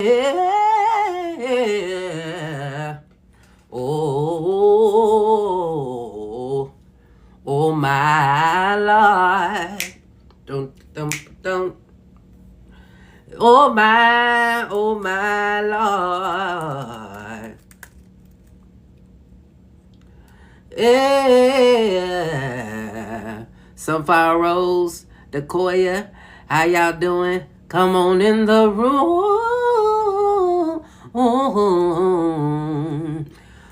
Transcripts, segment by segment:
Yeah. Oh, oh my Lord. Don't. Oh my Lord. Yeah. Sunflower Rose, Decoya, how y'all doing? Come on in the room.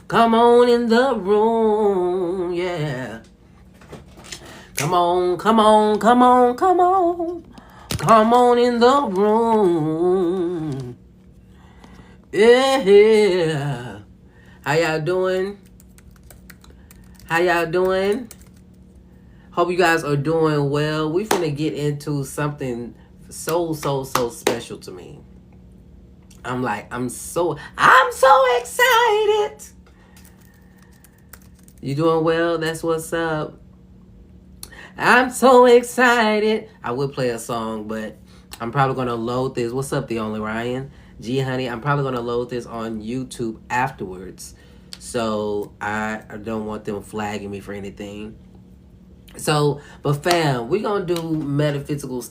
Come on in the room. Yeah. Come on, come on, come on, come on. Come on in the room. Yeah. How y'all doing? How y'all doing? Hope you guys are doing well. We finna get into something so special to me. I'm so excited. You doing well? That's what's up. I'm so excited. I would play a song, but I'm probably gonna load this. What's up, the only Ryan? G honey, I'm probably gonna load this on YouTube afterwards. So I don't want them flagging me for anything. So, but fam, we're gonna do metaphysical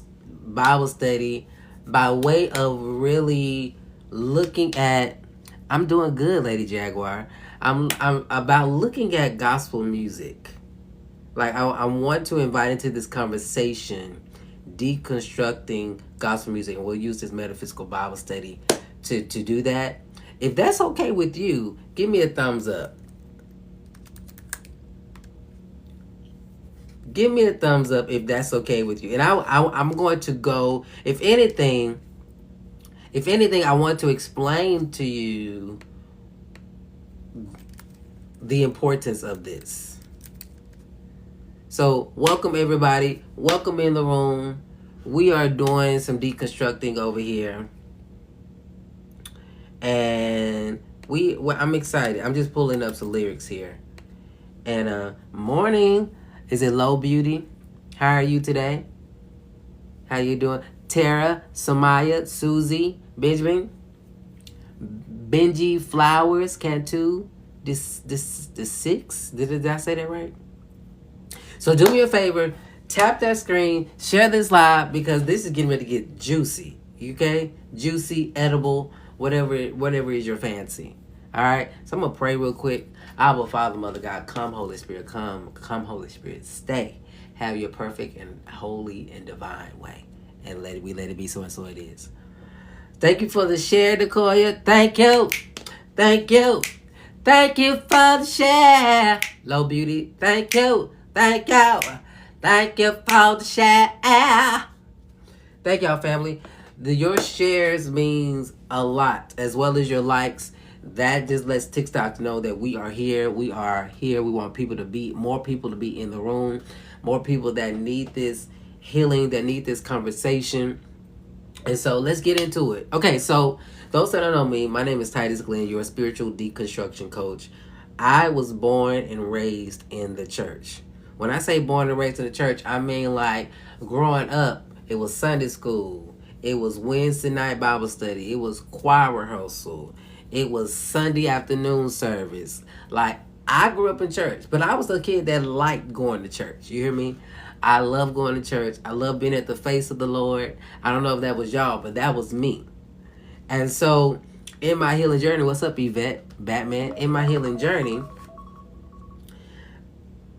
Bible study by way of really looking at. I'm doing good, Lady Jaguar. I'm about looking at gospel music. Like I want to invite into this conversation, deconstructing gospel music, and we'll use this metaphysical Bible study to do that. If that's okay with you, give me a thumbs up. Give me a thumbs up if that's okay with you. And I'm going to go. If anything, I want to explain to you the importance of this. So, welcome everybody. Welcome in the room. We are doing some deconstructing over here. And I'm excited. I'm just pulling up some lyrics here. And morning. Is it Low Beauty? How are you today? How you doing? Tara, Samaya, Susie, Benjamin, Benji, Flowers, Cantu, this six. Did I say that right? So do me a favor, tap that screen, share this live because this is getting ready to get juicy. Okay? Juicy, edible, whatever is your fancy. All right? So I'm going to pray real quick. Abba, Father, Mother God, come, Holy Spirit, come, Holy Spirit, stay. Have your perfect and holy and divine way. And let it be so, and so it is. Thank you for the share, Decoya. Thank you. Thank you. Thank you for the share. Low Beauty, thank you. Thank you. Thank you for the share. Thank y'all, family. Your shares means a lot, as well as your likes. That just lets TikTok know that we are here. We are here. We want more people to be in the room, more people that need this healing, that need this conversation. And so let's get into it. Okay, so those that don't know me, my name is Titus Glenn. You're a spiritual deconstruction coach. I was born and raised in the church. When I say born and raised in the church, I mean like growing up, it was Sunday school. It was Wednesday night Bible study. It was choir rehearsal. It was Sunday afternoon service. Like, I grew up in church, but I was a kid that liked going to church. You hear me? I love going to church. I love being at the face of the Lord. I don't know if that was y'all, but that was me. And so, in my healing journey, what's up, Yvette? Batman? In my healing journey,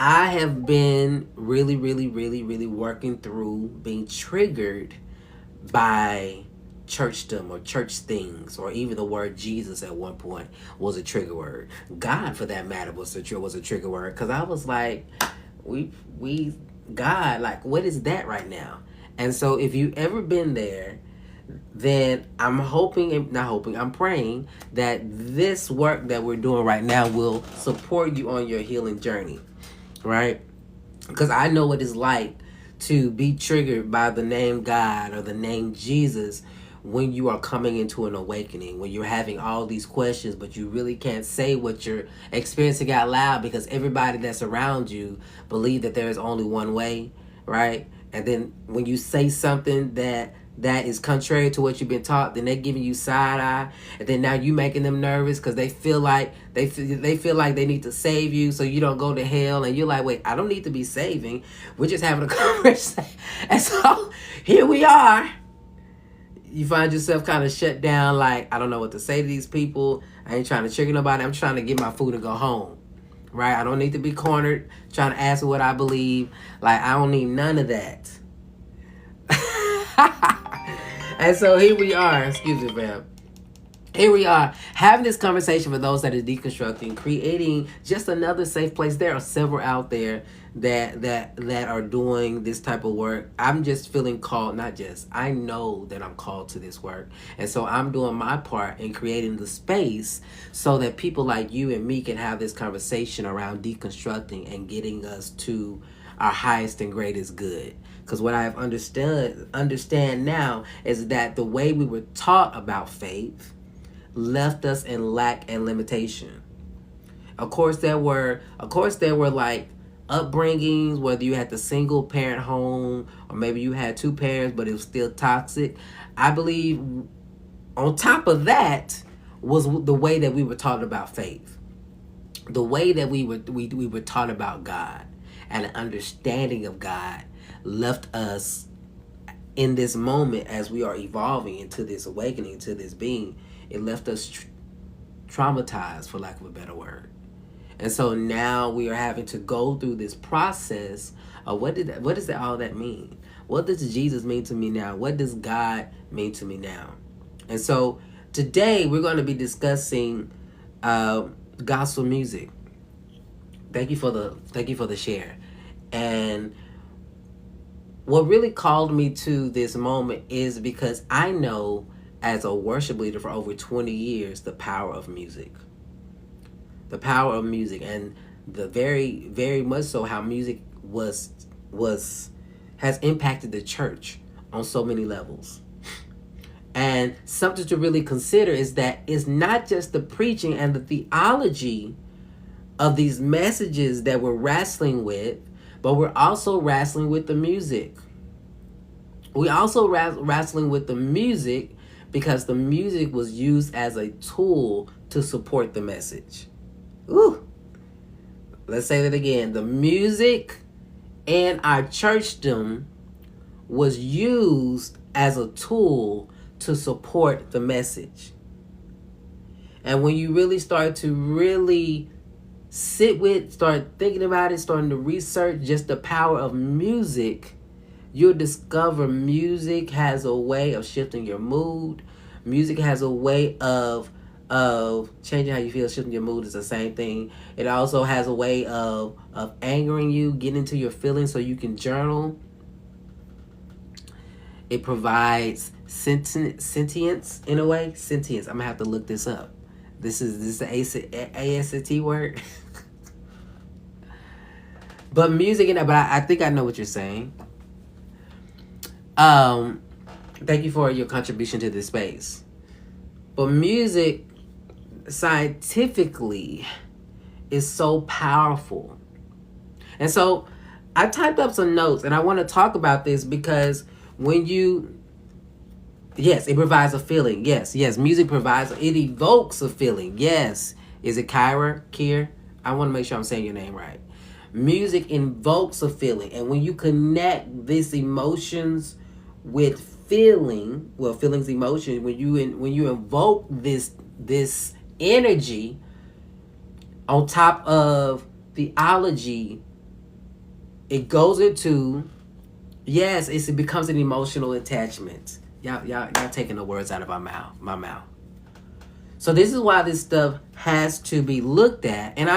I have been really working through being triggered by churchdom or church things, or even the word Jesus at one point was a trigger word. God, for that matter, was a trigger word, because I was like, God, like, what is that right now? And so if you ever been there, then I'm praying that this work that we're doing right now will support you on your healing journey, right? Because I know what it's like to be triggered by the name God or the name Jesus when you are coming into an awakening, when you're having all these questions, but you really can't say what you're experiencing out loud because everybody that's around you believe that there is only one way, right? And then when you say something that that is contrary to what you've been taught, then they're giving you side eye, and then now you making them nervous because they feel like they feel like they need to save you so you don't go to hell, and you're like, wait, I don't need to be saving. We're just having a conversation, and so here we are. You find yourself kind of shut down, like, I don't know what to say to these people. I ain't trying to trigger nobody. I'm trying to get my food and go home. Right? I don't need to be cornered, trying to ask what I believe. Like, I don't need none of that. And so here we are. Excuse me, fam. Here we are having this conversation for those that are deconstructing, creating just another safe place. There are several out there that are doing this type of work. I'm just feeling called, not just, I know that I'm called to this work. And so I'm doing my part in creating the space so that people like you and me can have this conversation around deconstructing and getting us to our highest and greatest good. Because what I have understand now is that the way we were taught about faith left us in lack and limitation. Of course there were like upbringings, whether you had the single parent home or maybe you had two parents but it was still toxic. I believe on top of that was the way that we were taught about faith. The way that we were taught about God and an understanding of God left us in this moment as we are evolving into this awakening, to this being. It left us traumatized, for lack of a better word. And so now we are having to go through this process of what does all that mean? What does Jesus mean to me now? What does God mean to me now? And so today we're going to be discussing gospel music. Thank you for the share. And what really called me to this moment is because I know as a worship leader for over 20 years the power of music. The power of music, and the very, very much so how music has impacted the church on so many levels. And something to really consider is that it's not just the preaching and the theology of these messages that we're wrestling with, but we're also wrestling with the music. We also wrestling with the music because the music was used as a tool to support the message. Ooh. Let's say that again. The music in our churchdom was used as a tool to support the message. And when you really start to really start thinking about it, starting to research just the power of music, you'll discover music has a way of shifting your mood. Music has a way of changing how you feel. Shifting your mood is the same thing. It also has a way of angering you, getting into your feelings so you can journal. It provides sentience in a way. Sentience. I'm gonna have to look this up. This is the AST word. But music, but I think I know what you're saying. Thank you for your contribution to this space. But music, scientifically, is so powerful. And so I typed up some notes, and I want to talk about this because yes, it provides a feeling. Yes, music it evokes a feeling. Yes. Is it Kier? I want to make sure I'm saying your name right. Music invokes a feeling, and when you connect these emotions with feelings, emotion, when you invoke this energy on top of theology, it goes into, yes, it becomes an emotional attachment. Y'all taking the words out of my mouth. So this is why this stuff has to be looked at. And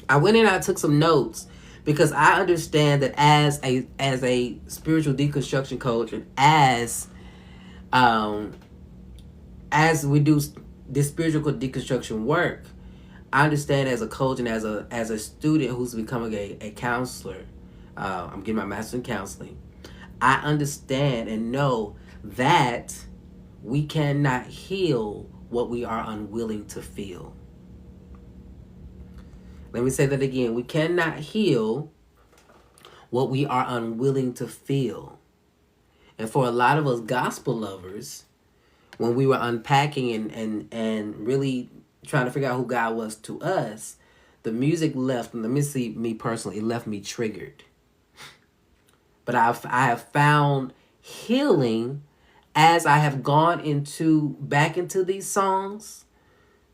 I went in and I took some notes because I understand that as a spiritual deconstruction coach, and as we do this spiritual deconstruction work, I understand as a coach and as a student who's becoming a counselor. I'm getting my master's in counseling. I understand and know that we cannot heal what we are unwilling to feel. Let me say that again. We cannot heal what we are unwilling to feel. And for a lot of us gospel lovers, when we were unpacking and really trying to figure out who God was to us, the music left, let me see, me personally, it left me triggered. But I have found healing as I have gone back into these songs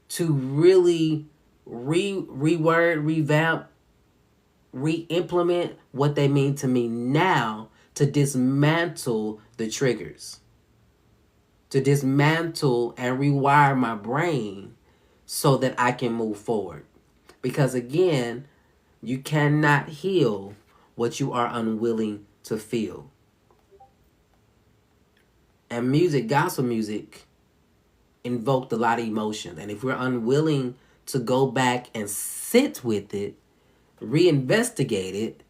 to really reword, revamp, re-implement what they mean to me now, to dismantle the triggers, to dismantle and rewire my brain so that I can move forward. Because again, you cannot heal what you are unwilling to feel. And music, gospel music, invoked a lot of emotion. And if we're unwilling to go back and sit with it, reinvestigate it,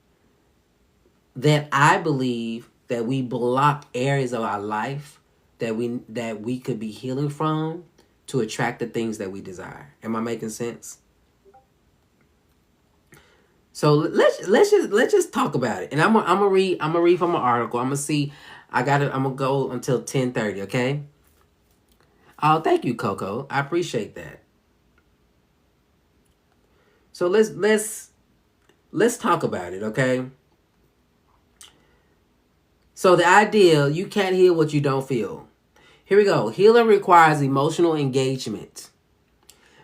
then I believe that we block areas of our life that we could be healing from to attract the things that we desire. Am I making sense? So let's just talk about it. And I'm gonna read from an article. I'm gonna go until 10:30, okay? Oh, thank you, Coco. I appreciate that. So let's talk about it, okay? So the idea, you can't heal what you don't feel. Here we go. Healing requires emotional engagement.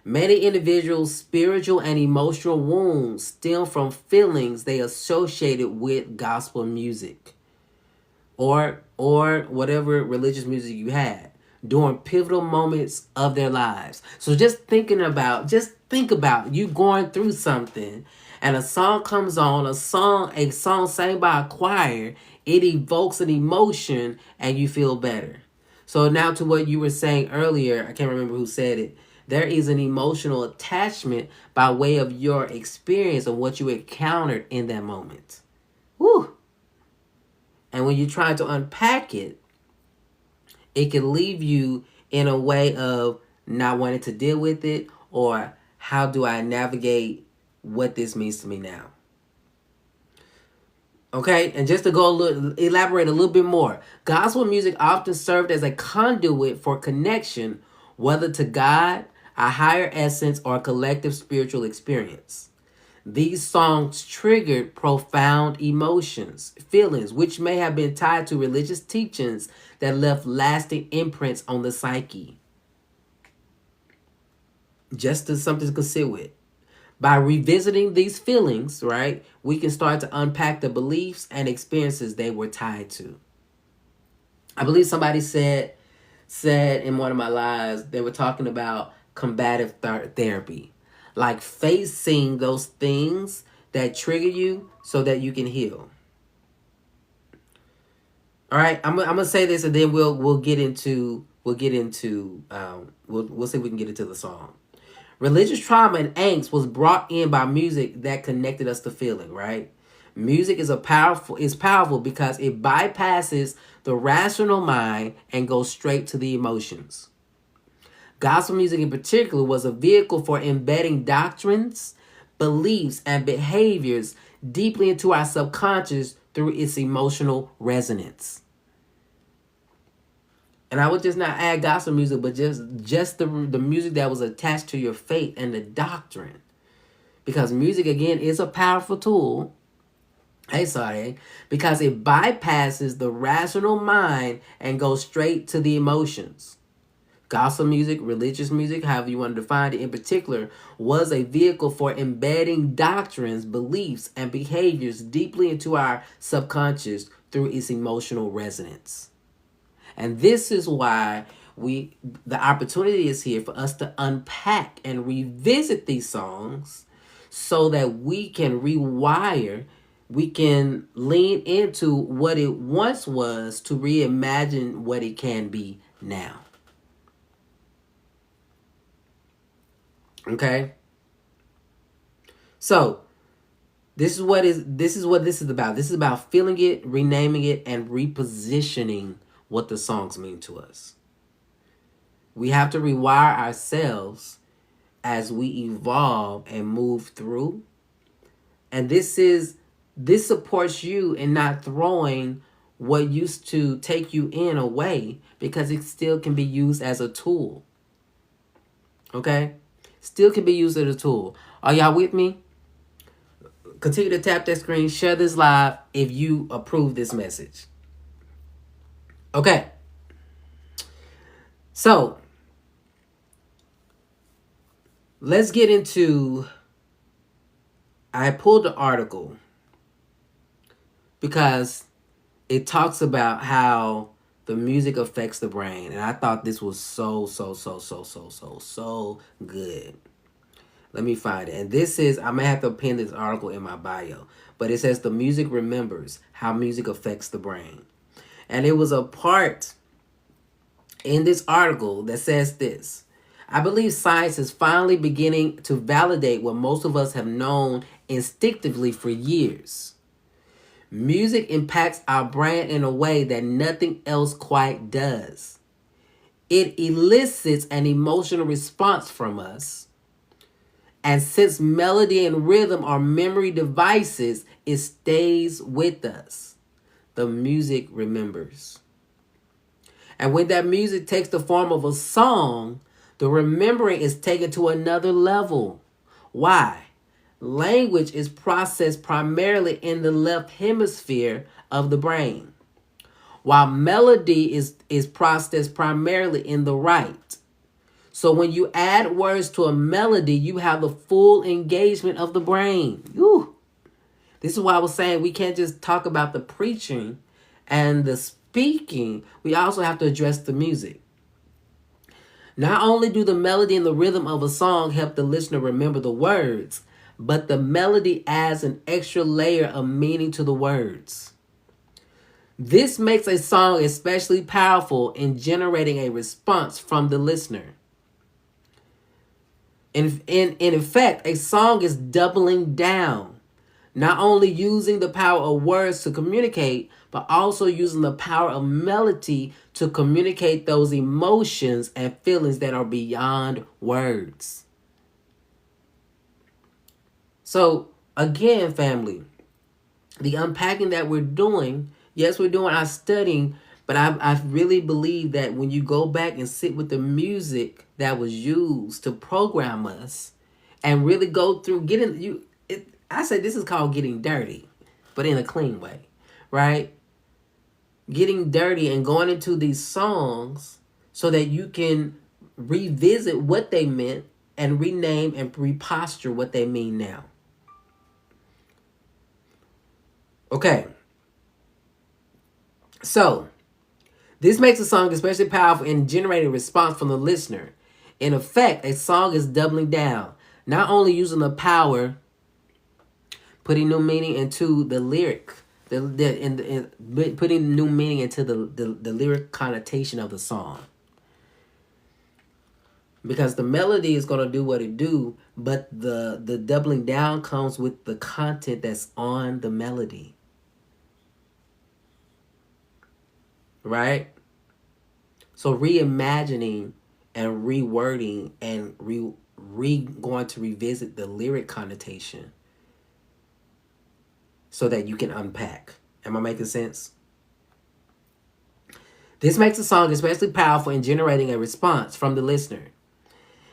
Many individuals' spiritual and emotional wounds stem from feelings they associated with gospel music or whatever religious music you had during pivotal moments of their lives. So just think about you going through something and a song comes on, a song sang by a choir, it evokes an emotion and you feel better. So now to what you were saying earlier, I can't remember who said it. There is an emotional attachment by way of your experience of what you encountered in that moment. Woo! And when you try to unpack it, it can leave you in a way of not wanting to deal with it, or how do I navigate what this means to me now? Okay, and just to elaborate a little bit more, gospel music often served as a conduit for connection, whether to God, a higher essence, or a collective spiritual experience. These songs triggered profound emotions, feelings, which may have been tied to religious teachings that left lasting imprints on the psyche. Just as something to sit with. By revisiting these feelings, right, we can start to unpack the beliefs and experiences they were tied to. I believe somebody said in one of my lives, they were talking about combative therapy. Like facing those things that trigger you so that you can heal. All right, I'm gonna say this and then we'll see if we can get into the song. Religious trauma and angst was brought in by music that connected us to feeling, right? Music is powerful because it bypasses the rational mind and goes straight to the emotions. Gospel music in particular was a vehicle for embedding doctrines, beliefs, and behaviors deeply into our subconscious through its emotional resonance. And I would just not add gospel music, but just the music that was attached to your faith and the doctrine. Because music, again, is a powerful tool. Because it bypasses the rational mind and goes straight to the emotions. Gospel music, religious music, however you want to define it in particular, was a vehicle for embedding doctrines, beliefs, and behaviors deeply into our subconscious through its emotional resonance. And this is why the opportunity is here for us to unpack and revisit these songs so that we can rewire, we can lean into what it once was to reimagine what it can be now. Okay? So, this is what this is about. This is about feeling it, renaming it, and repositioning what the songs mean to us. We have to rewire ourselves as we evolve and move through. And this supports you in not throwing what used to take you in away, because it still can be used as a tool. Okay? Still can be used as a tool. Are y'all with me? Continue to tap that screen, share this live if you approve this message. Okay. So, let's get into, I pulled the article because it talks about how the music affects the brain. And I thought this was so good. Let me find it. And this is, I may have to pin this article in my bio, but it says the music remembers how music affects the brain. And it was a part in this article that says this: I believe science is finally beginning to validate what most of us have known instinctively for years. Music impacts our brain in a way that nothing else quite does. It elicits an emotional response from us. And since melody and rhythm are memory devices, it stays with us. The music remembers. And when that music takes the form of a song, the remembering is taken to another level. Why? Language is processed primarily in the left hemisphere of the brain, while melody is processed primarily in the right. So when you add words to a melody, you have the full engagement of the brain. Whew. This is why I was saying we can't just talk about the preaching and the speaking. We also have to address the music. Not only do the melody and the rhythm of a song help the listener remember the words, but the melody adds an extra layer of meaning to the words. This makes a song especially powerful in generating a response from the listener. In effect, a song is doubling down, not only using the power of words to communicate, but also using the power of melody to communicate those emotions and feelings that are beyond words. So, again, family, the unpacking that we're doing, yes, we're doing our studying, but I really believe that when you go back and sit with the music that was used to program us and really go through I say this is called getting dirty, but in a clean way, right? Getting dirty and going into these songs so that you can revisit what they meant and rename and reposture what they mean now. Okay. So, this makes a song especially powerful in generating a response from the listener. In effect, a song is doubling down, not only using the power, putting new meaning into the lyric, putting new meaning into the lyric connotation of the song. Because the melody is going to do what it do, but the doubling down comes with the content that's on the melody. Right? So reimagining and rewording and going to revisit the lyric connotation so that you can unpack. Am I making sense? This makes a song especially powerful in generating a response from the listener.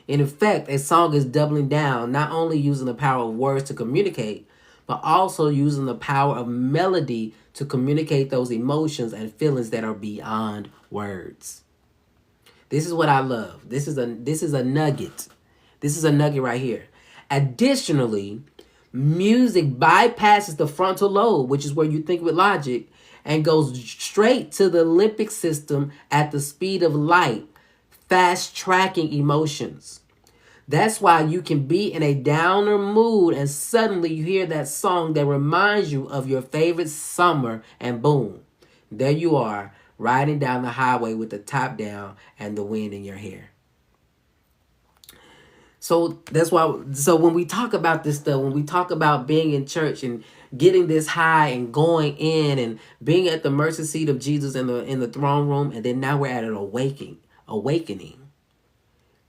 In effect, a song is doubling down, not only using the power of words to communicate, but also using the power of melody to communicate those emotions and feelings that are beyond words. This is what I love. This is a nugget. This is a nugget right here. Additionally, music bypasses the frontal lobe, which is where you think with logic, and goes straight to the limbic system at the speed of light, fast tracking emotions. That's why you can be in a downer mood and suddenly you hear that song that reminds you of your favorite summer, and boom, there you are riding down the highway with the top down and the wind in your hair. So that's why, so when we talk about this stuff, when we talk about being in church and getting this high and going in and being at the mercy seat of Jesus in the throne room, and then now we're at an awakening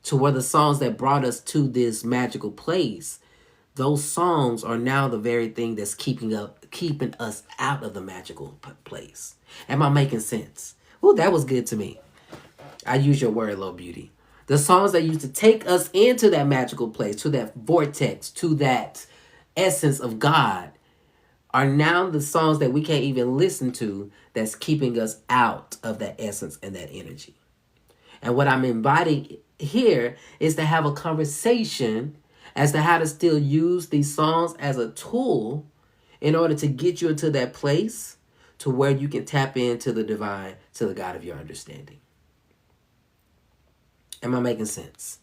to where the songs that brought us to this magical place, those songs are now the very thing that's keeping us out of the magical place. Am I making sense? Oh, that was good to me. I use your word, Lord Beauty. The songs that used to take us into that magical place, to that vortex, to that essence of God, are now the songs that we can't even listen to, that's keeping us out of that essence and that energy. And what I'm inviting here is to have a conversation as to how to still use these songs as a tool in order to get you into that place to where you can tap into the divine, to the God of your understanding. Am I making sense?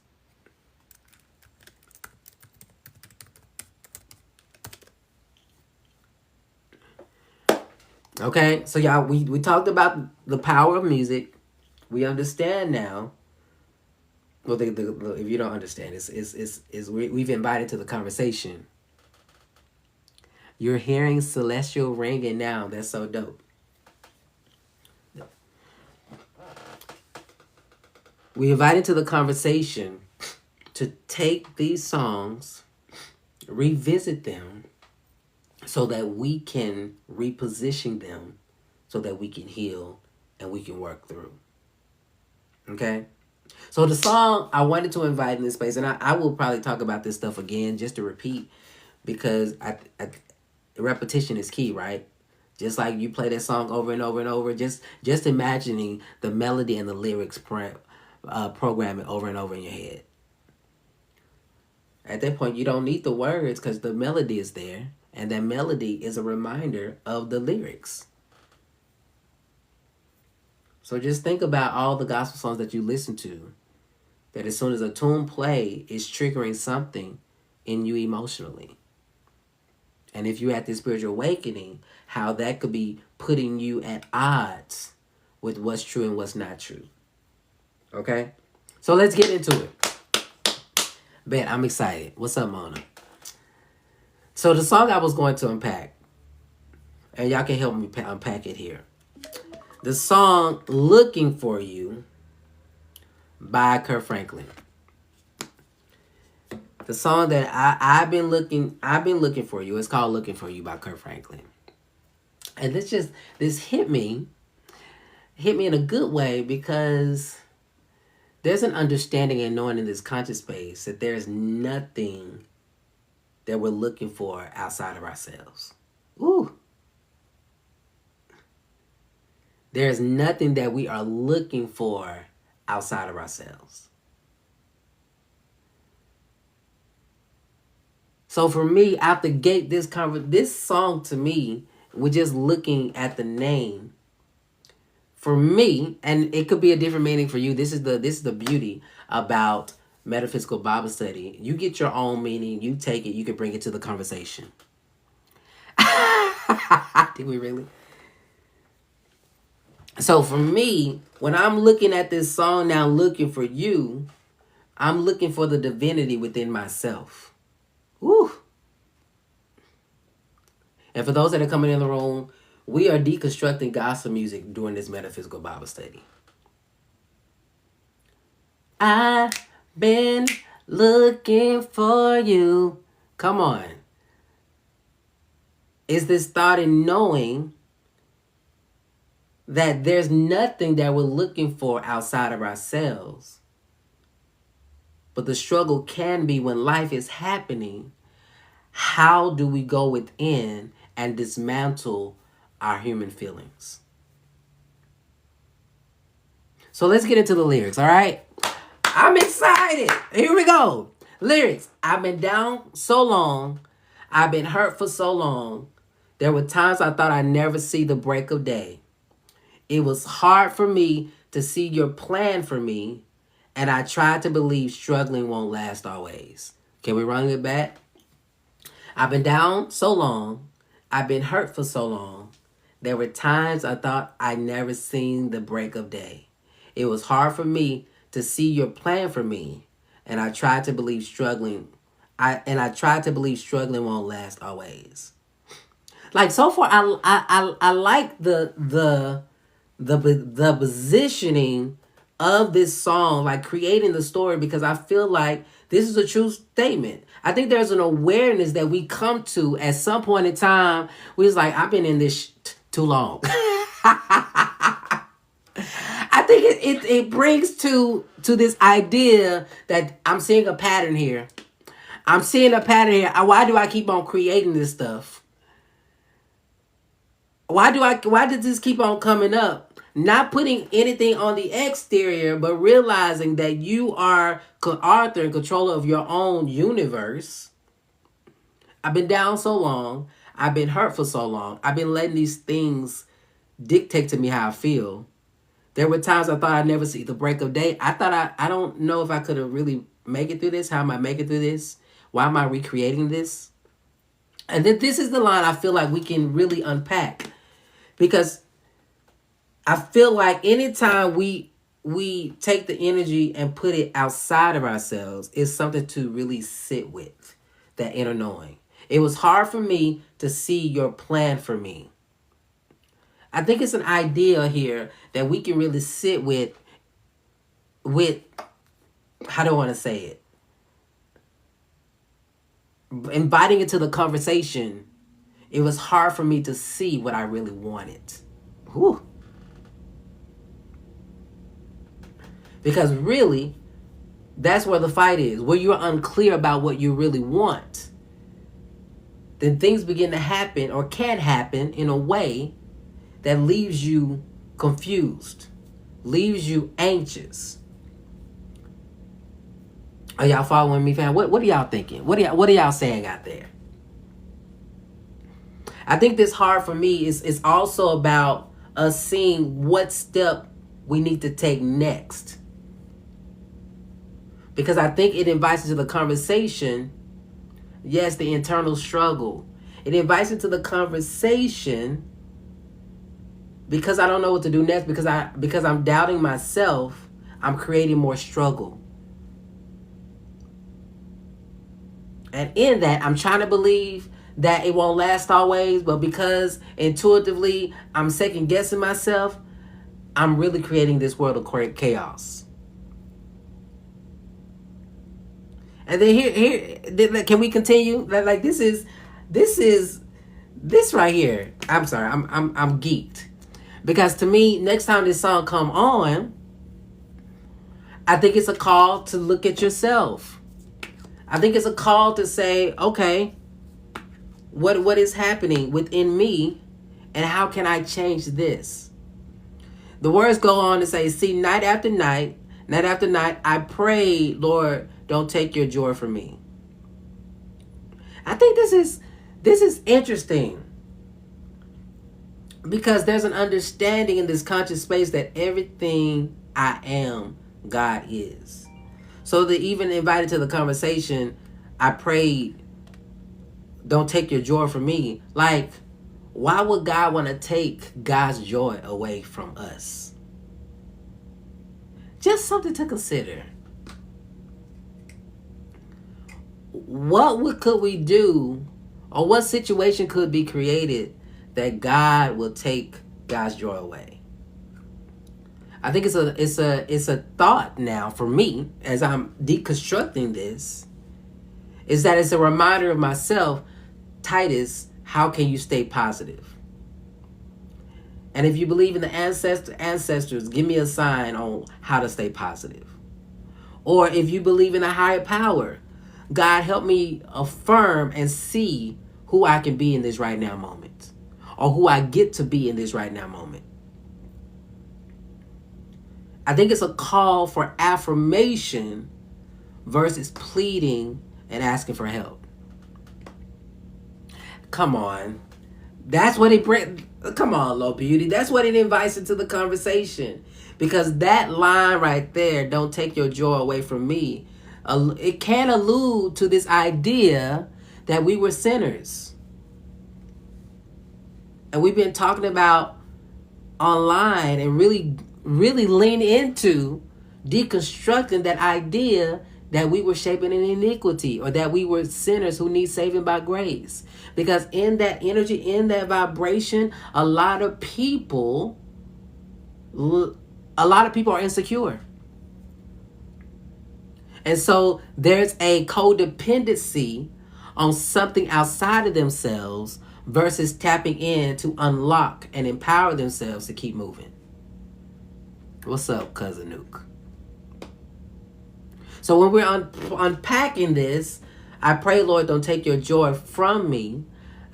Okay, so y'all, we talked about the power of music. We understand now. Well, if you don't understand, we've invited to the conversation. You're hearing celestial ringing now. That's so dope. We invited to the conversation to take these songs, revisit them, so that we can reposition them, so that we can heal and we can work through. Okay? So the song I wanted to invite in this space, and I will probably talk about this stuff again just to repeat, because repetition is key, right? Just like you play that song over and over and over, just imagining the melody and the lyrics programming over and over in your head. At that point, you don't need the words because the melody is there, and that melody is a reminder of the lyrics. So just think about all the gospel songs that you listen to, that as soon as a tune play is triggering something in you emotionally. And if you're at this spiritual awakening, how that could be putting you at odds with what's true and what's not true. Okay? So let's get into it. Bet, I'm excited. What's up, Mona? So the song I was going to unpack, and y'all can help me unpack it here. The song "Looking for You" by Kirk Franklin. The song that I've been looking for you. It's called "Looking for You" by Kirk Franklin. And this hit me in a good way, because there's an understanding and knowing in this conscious space that there's nothing that we're looking for outside of ourselves. Ooh. There's nothing that we are looking for outside of ourselves. So for me, out the gate, this song to me, we're just looking at the name. For me, and it could be a different meaning for you. This is the beauty about metaphysical Bible study. You get your own meaning. You take it. You can bring it to the conversation. Did we really? So for me, when I'm looking at this song now, "Looking for You," I'm looking for the divinity within myself. Woo! And for those that are coming in the room, we are deconstructing gospel music during this metaphysical Bible study. I've been looking for you. Come on. Is this thought in knowing that there's nothing that we're looking for outside of ourselves. But the struggle can be, when life is happening, how do we go within and dismantle our human feelings? So let's get into the lyrics, all right? I'm excited. Here we go. Lyrics. I've been down so long. I've been hurt for so long. There were times I thought I'd never see the break of day. It was hard for me to see your plan for me, and I tried to believe struggling won't last always. Can we run it back? I've been down so long. I've been hurt for so long. There were times I thought I'd never seen the break of day. It was hard for me to see your plan for me, and I tried to believe struggling won't last always. Like, so far, I like the positioning of this song, like creating the story, because I feel like this is a true statement. I think there's an awareness that we come to at some point in time. We was like, I've been in this too long. I think it brings to this idea that I'm seeing a pattern here. I'm seeing a pattern here. Why do I keep on creating this stuff? Why does this keep on coming up? Not putting anything on the exterior, but realizing that you are author and controller of your own universe. I've been down so long. I've been hurt for so long. I've been letting these things dictate to me how I feel. There were times I thought I'd never see the break of day. I thought I don't know if I could have really make it through this. How am I making through this? Why am I recreating this? And then this is the line I feel like we can really unpack. Because I feel like anytime we take the energy and put it outside of ourselves, it's something to really sit with, that inner knowing. It was hard for me to see your plan for me. I think it's an idea here that we can really sit with, how do I want to say it? Inviting into the conversation, it was hard for me to see what I really wanted. Whew. Because really, that's where the fight is. Where you're unclear about what you really want, then things begin to happen or can happen in a way that leaves you confused, leaves you anxious. Are y'all following me, fam? What are y'all thinking? What are y'all saying out there? I think this hard for me is also about us seeing what step we need to take next. Because I think it invites into the conversation, yes, the internal struggle. It invites into the conversation because I don't know what to do next, because I'm doubting myself, I'm creating more struggle. And in that, I'm trying to believe that it won't last always, but because intuitively I'm second guessing myself, I'm really creating this world of chaos. And then here, can we continue? Like this right here. I'm sorry, I'm geeked, because to me, next time this song come on, I think it's a call to look at yourself. I think it's a call to say, okay, what is happening within me, and how can I change this? The words go on to say, see, night after night, I pray, Lord, don't take your joy from me. I think this is interesting, because there's an understanding in this conscious space that everything I am, God is. So they even invited to the conversation, I prayed, don't take your joy from me. Like, why would God want to take God's joy away from us? Just something to consider. Could we do, or what situation could be created that God will take God's joy away? I think it's a thought now for me as I'm deconstructing this, is that it's a reminder of myself, Titus, how can you stay positive? And if you believe in the ancestors, give me a sign on how to stay positive. Or if you believe in a higher power, God, help me affirm and see who I can be in this right now moment, or who I get to be in this right now moment. I think it's a call for affirmation versus pleading and asking for help. Come on. That's what it brings. Come on, low beauty. That's what it invites into the conversation. Because that line right there, don't take your joy away from me, it can allude to this idea that we were sinners. And we've been talking about online and really lean into deconstructing that idea that we were shaping in iniquity, or that we were sinners who need saving by grace. Because in that energy, in that vibration, a lot of people are insecure. And so there's a codependency on something outside of themselves versus tapping in to unlock and empower themselves to keep moving. What's up, Cousin Nuke? So when we're unpacking this, I pray, Lord, don't take your joy from me.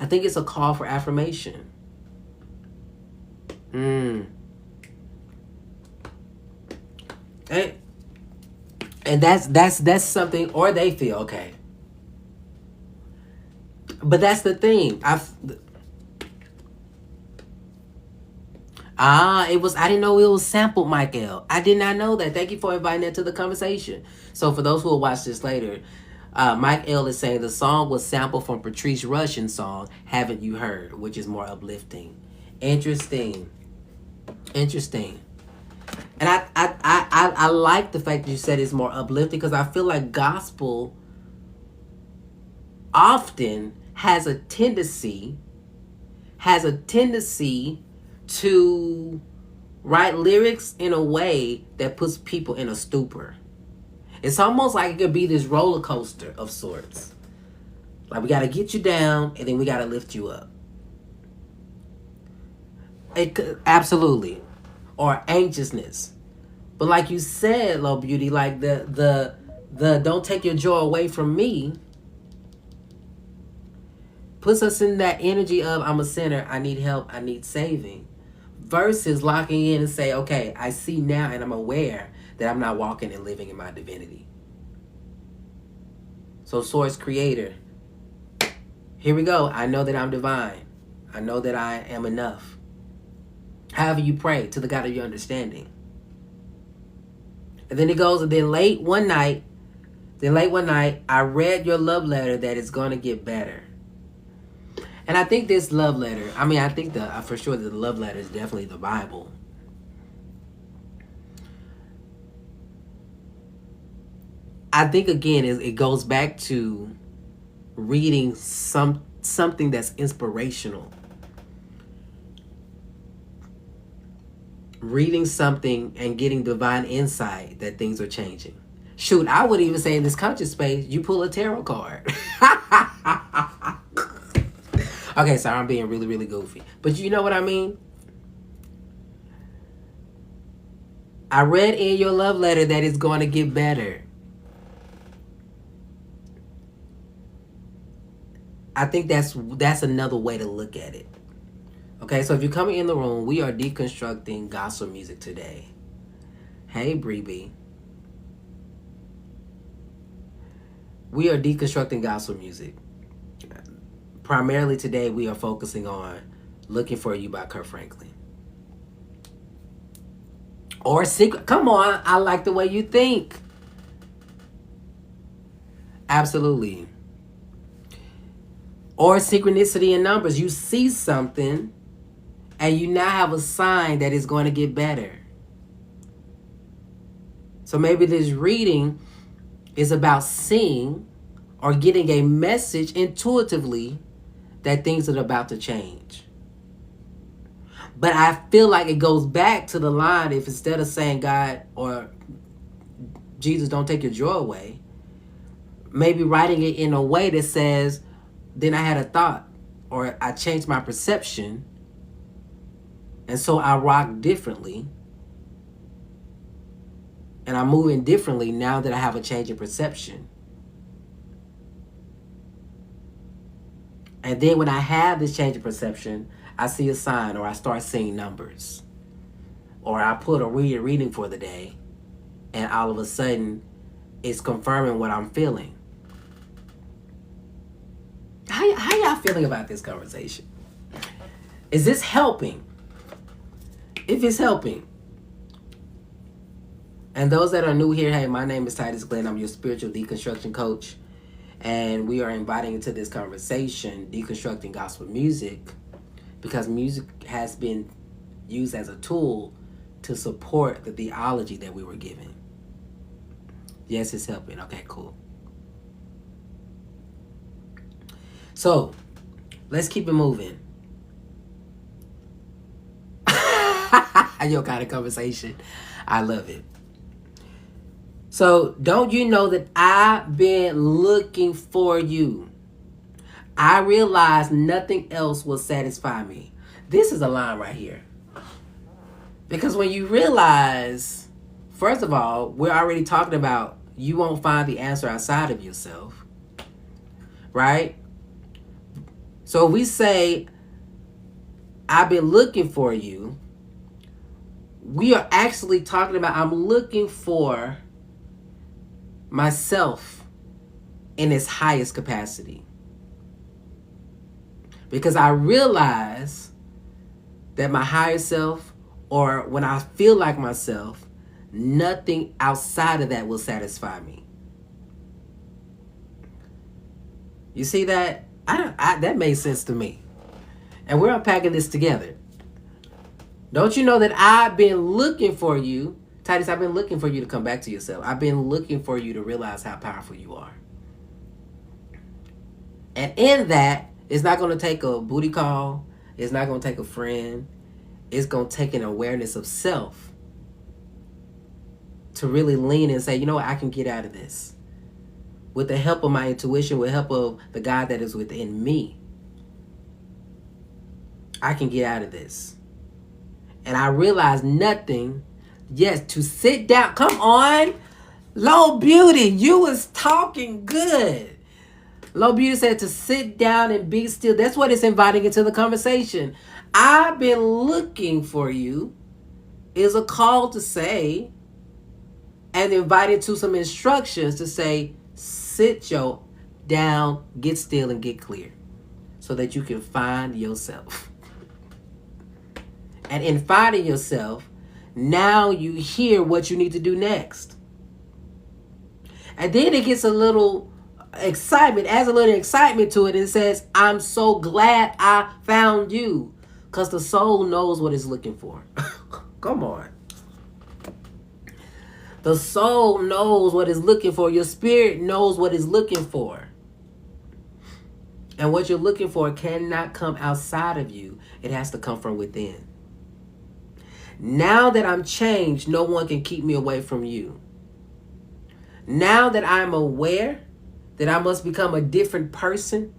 I think it's a call for affirmation. And that's something, or they feel okay. But that's the thing. I didn't know it was sampled, Michael. I did not know that. Thank you for inviting that to the conversation. So for those who will watch this later, Mike L is saying the song was sampled from Patrice Russian's song, Haven't You Heard, which is more uplifting. Interesting. And I like the fact that you said it's more uplifting, because I feel like gospel often has a tendency to write lyrics in a way that puts people in a stupor. It's almost like it could be this roller coaster of sorts. Like, we got to get you down and then we got to lift you up. It could, absolutely. Or anxiousness. But like you said, Low Beauty, like the don't take your joy away from me puts us in that energy of, I'm a sinner, I need help, I need saving. Versus locking in and say, okay, I see now and I'm aware that I'm not walking and living in my divinity. So Source Creator, here we go. I know that I'm divine. I know that I am enough. However you pray to the God of your understanding. And then it goes, and then late one night, I read your love letter that it's going to get better. And I think this love letter, I think for sure that the love letter is definitely the Bible. I think, again, it goes back to reading something that's inspirational. Reading something and getting divine insight that things are changing. Shoot, I would even say in this conscious space, you pull a tarot card. Okay, sorry, I'm being really, really goofy. But you know what I mean? I read in your love letter that it's going to get better. I think that's another way to look at it. Okay, so if you're coming in the room, we are deconstructing gospel music today. Hey, Bree. We are deconstructing gospel music. Primarily today, we are focusing on Looking For You by Kirk Franklin. Or Secret. Come on, I like the way you think. Absolutely. Or Synchronicity in Numbers. You see something and you now have a sign that it's going to get better. So maybe this reading is about seeing or getting a message intuitively that things are about to change. But I feel like it goes back to the line, if instead of saying God or Jesus don't take your joy away, maybe writing it in a way that says, then I had a thought, or I changed my perception, and so I rock differently, and I'm moving differently now that I have a change in perception. And then when I have this change of perception, I see a sign, or I start seeing numbers, or I put a reading for the day, and all of a sudden it's confirming what I'm feeling. How y'all feeling about this conversation? Is this helping? If it's helping. And those that are new here, hey, my name is Titus Glenn. I'm your spiritual deconstruction coach. And we are inviting into this conversation, deconstructing gospel music, because music has been used as a tool to support the theology that we were given. Yes, it's helping. Okay, cool. So, let's keep it moving. Your kind of conversation. I love it. So don't you know that I've been looking for you? I realized nothing else will satisfy me. This is a line right here. Because when you realize, first of all, we're already talking about you won't find the answer outside of yourself, right? So we say, I've been looking for you. We are actually talking about I'm looking for myself in its highest capacity. Because I realize that my higher self, or when I feel like myself, nothing outside of that will satisfy me. You see that? That made sense to me. And we're unpacking this together. Don't you know that I've been looking for you? Titus, I've been looking for you to come back to yourself. I've been looking for you to realize how powerful you are. And in that, it's not going to take a booty call. It's not going to take a friend. It's going to take an awareness of self to really lean and say, you know what, I can get out of this. With the help of my intuition, with the help of the God that is within me, I can get out of this. And I realize nothing. Yes, to sit down. Come on. Low Beauty, you was talking good. Low Beauty said to sit down and be still. That's what it's inviting into the conversation. I've been looking for you is a call to say, and invited to some instructions to say, sit your down, get still, and get clear so that you can find yourself. And in finding yourself, now you hear what you need to do next. And then it gets a little excitement, adds a little excitement to it, and says, I'm so glad I found you. Because the soul knows what it's looking for. Come on. The soul knows what it's looking for. Your spirit knows what it's looking for. And what you're looking for cannot come outside of you. It has to come from within. Now that I'm changed, no one can keep me away from you. Now that I'm aware that I must become a different person.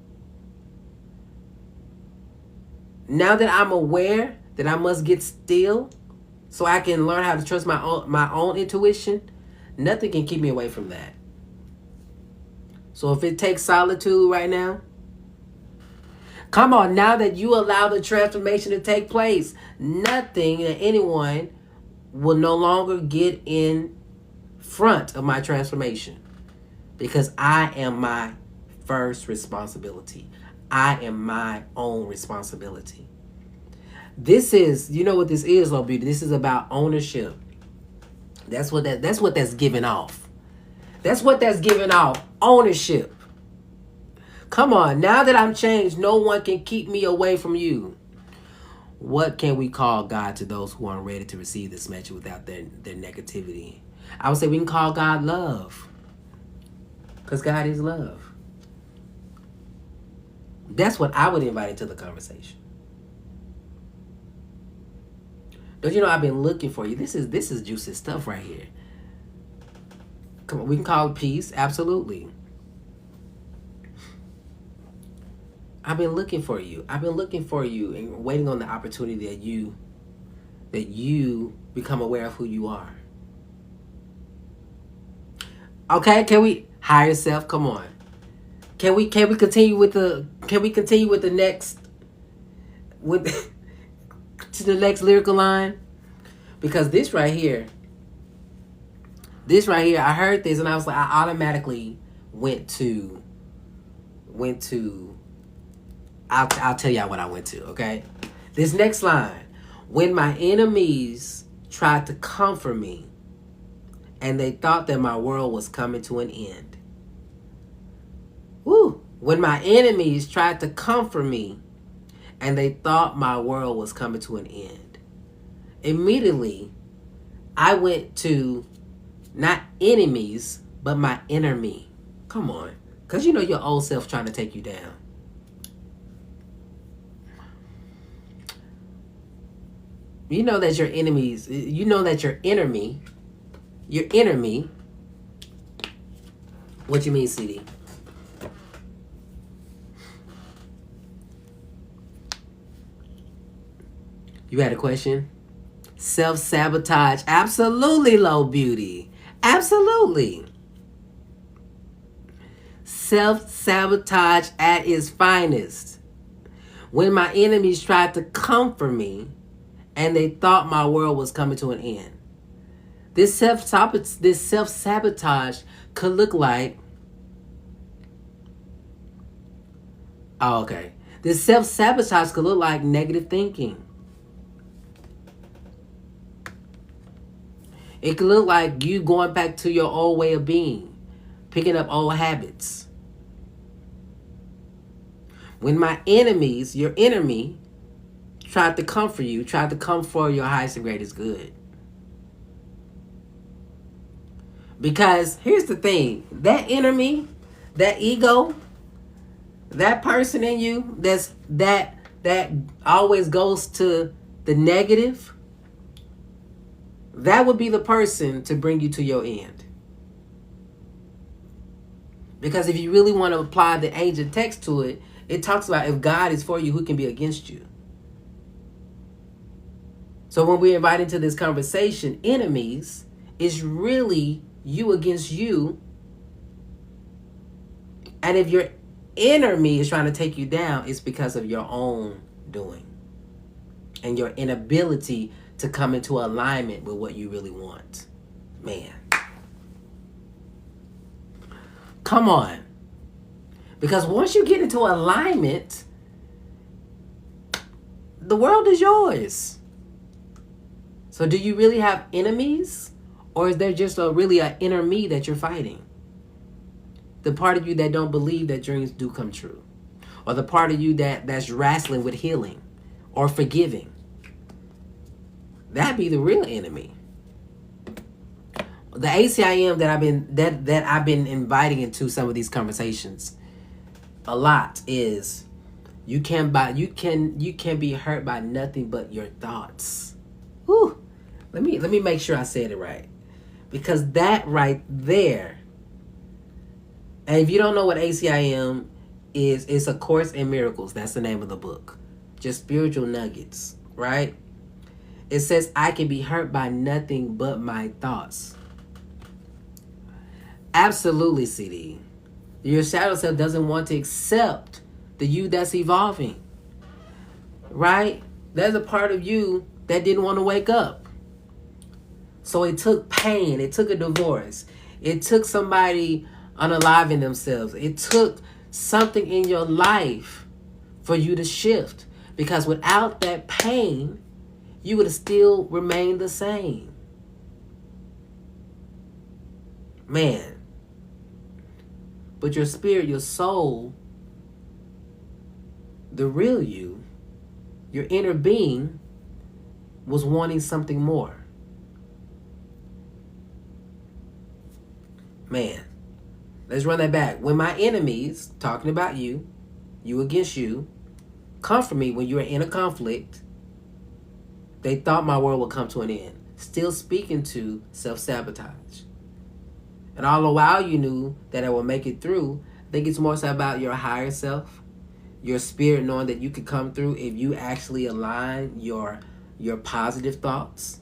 Now that I'm aware that I must get still so I can learn how to trust my own intuition, nothing can keep me away from that. So if it takes solitude right now, come on, now that you allow the transformation to take place, nothing and anyone will no longer get in front of my transformation, because I am my first responsibility. I am my own responsibility. This is, you know what this is, Low Beauty? This is about ownership. That's what that's giving off. That's what that's giving off. Ownership. Come on, now that I'm changed, no one can keep me away from you. What can we call God to those who aren't ready to receive this message without their negativity? I would say we can call God love. Because God is love. That's what I would invite into the conversation. Don't you know I've been looking for you? This is juicy stuff right here. Come on, we can call it peace, absolutely. I've been looking for you. I've been looking for you and waiting on the opportunity that you become aware of who you are. Okay, can we higher self? Come on. Can we continue with the next to the next lyrical line? Because this right here, I heard this and I was like, I automatically went to I'll tell y'all what I went to, okay? This next line, when my enemies tried to comfort me and they thought that my world was coming to an end. Woo! When my enemies tried to comfort me and they thought my world was coming to an end. Immediately, I went to not enemies, but my inner me. Come on. Because you know your old self trying to take you down. You know that your enemies, you know that your inner me, What you mean, CD? You had a question? Self-sabotage. Absolutely, low beauty. Absolutely. Self-sabotage at its finest. When my enemies tried to comfort me and they thought my world was coming to an end. This self-sabotage could look like... Oh, okay. This self-sabotage could look like negative thinking. It could look like you going back to your old way of being, picking up old habits. When my enemies, your enemy, tried to comfort you, tried to come for your highest and greatest good. Because here's the thing, that enemy, that ego, that person in you that always goes to the negative, that would be the person to bring you to your end. Because if you really want to apply the ancient text to it, it talks about if God is for you, who can be against you? So when we invite into this conversation, enemies is really you against you. And if your enemy is trying to take you down, it's because of your own doing and your inability to come into alignment with what you really want. Man. Come on. Because once you get into alignment, the world is yours. So do you really have enemies? Or is there just really an inner me that you're fighting? The part of you that don't believe that dreams do come true. Or the part of you that's wrestling with healing or forgiving. That'd be the real enemy. The ACIM that I've been inviting into some of these conversations a lot is you can be hurt by nothing but your thoughts. Whew. Let me make sure I said it right. Because that right there, and if you don't know what ACIM is, it's A Course in Miracles. That's the name of the book. Just spiritual nuggets, right? It says, I can be hurt by nothing but my thoughts. Absolutely, CD. Your shadow self doesn't want to accept the you that's evolving. Right? There's a part of you that didn't want to wake up. So it took pain. It took a divorce. It took somebody unaliving themselves. It took something in your life for you to shift. Because without that pain, you would have still remained the same. Man. But your spirit, your soul, the real you, your inner being, was wanting something more. Man. Let's run that back. When my enemies, talking about you against you, comfort me when you are in a conflict, they thought my world would come to an end. Still speaking to self-sabotage. And all the while you knew that I would make it through, I think it's more so about your higher self, your spirit knowing that you could come through if you actually align your positive thoughts,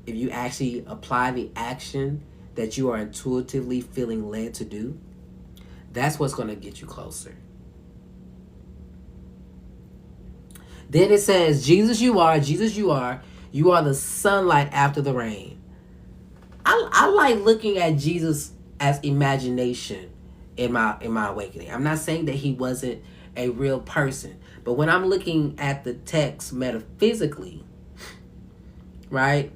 if you actually apply the action that you are intuitively feeling led to do. That's what's going to get you closer. Then it says, Jesus you are the sunlight after the rain. I like looking at Jesus as imagination in my awakening. I'm not saying that he wasn't a real person, but when I'm looking at the text metaphysically, right?